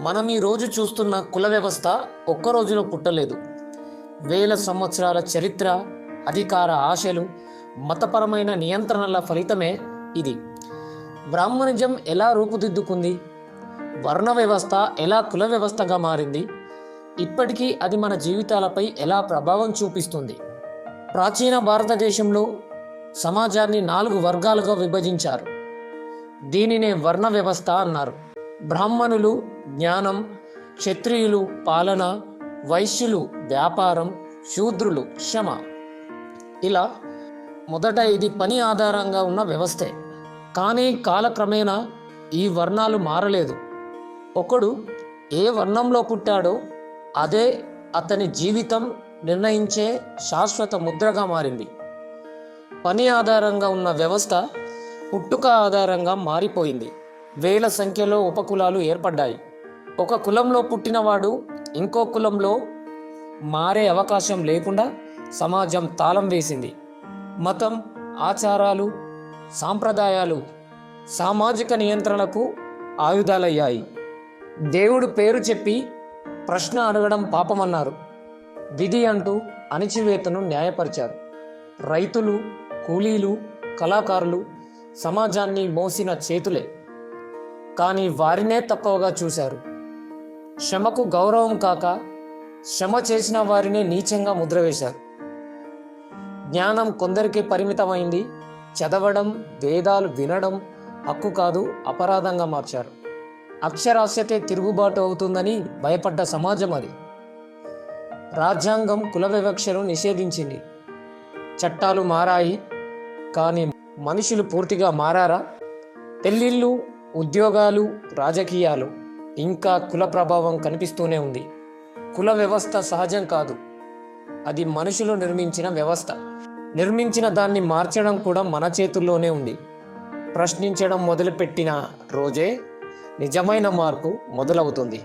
మనం ఈరోజు చూస్తున్న కుల వ్యవస్థ ఒక్క రోజులో పుట్టలేదు. వేల సంవత్సరాల చరిత్ర, అధికార ఆశలు, మతపరమైన నియంత్రణల ఫలితమే ఇది. బ్రాహ్మణిజం ఎలా రూపుదిద్దుకుంది, వర్ణ వ్యవస్థ ఎలా కుల వ్యవస్థగా మారింది, ఇప్పటికీ అది మన జీవితాలపై ఎలా ప్రభావం చూపిస్తుంది. ప్రాచీన భారతదేశంలో సమాజాన్ని 4 వర్గాలుగా విభజించారు. దీనినే వర్ణ వ్యవస్థ అన్నారు. బ్రాహ్మణులు జ్ఞానం, క్షత్రియులు పాలన, వైశ్యులు వ్యాపారం, శూద్రులు శ్రమ. ఇలా మొదట ఇది పని ఆధారంగా ఉన్న వ్యవస్థే. కానీ కాలక్రమేణా ఈ వర్ణాలు మారలేదు. ఒకడు ఏ వర్ణంలో పుట్టాడో అదే అతని జీవితం నిర్ణయించే శాశ్వత ముద్రగా మారింది. పని ఆధారంగా ఉన్న వ్యవస్థ పుట్టుక ఆధారంగా మారిపోయింది. వేల సంఖ్యలో ఉపకులాలు ఏర్పడ్డాయి. ఒక కులంలో పుట్టినవాడు ఇంకో కులంలో మారే అవకాశం లేకుండా సమాజం తాళం వేసింది. మతం, ఆచారాలు, సాంప్రదాయాలు సామాజిక నియంత్రణకు ఆయుధాలయ్యాయి. దేవుడు పేరు చెప్పి ప్రశ్న అడగడం పాపమన్నారు. విధి అంటూ అణిచివేతను న్యాయపరిచారు. రైతులు, కూలీలు, కళాకారులు సమాజాన్ని మోసిన చేతులే, కానీ వారినే తక్కువగా చూశారు. శ్రమకు గౌరవం కాక శ్రమ చేసిన వారినే నీచంగా ముద్రవేశారు. జ్ఞానం కొందరికి పరిమితమైంది. చదవడం, వేదాలు వినడం హక్కు కాదు, అపరాధంగా మార్చారు. అక్షరాస్యతే తిరుగుబాటు అవుతుందని భయపడ్డ సమాజం అది. రాజ్యాంగం కుల వివక్షను నిషేధించింది. చట్టాలు మారాయి, కానీ మనుషులు పూర్తిగా మారారా? పెళ్ళిళ్ళు, ఉద్యోగాలు, రాజకీయాలు ఇంకా కుల ప్రభావం కనిపిస్తూనే ఉంది. కుల వ్యవస్థ సహజం కాదు, అది మనుషులు నిర్మించిన వ్యవస్థ. నిర్మించిన దాన్ని మార్చడం కూడా మన చేతుల్లోనే ఉంది. ప్రశ్నించడం మొదలుపెట్టిన రోజే నిజమైన మార్పు మొదలవుతుంది.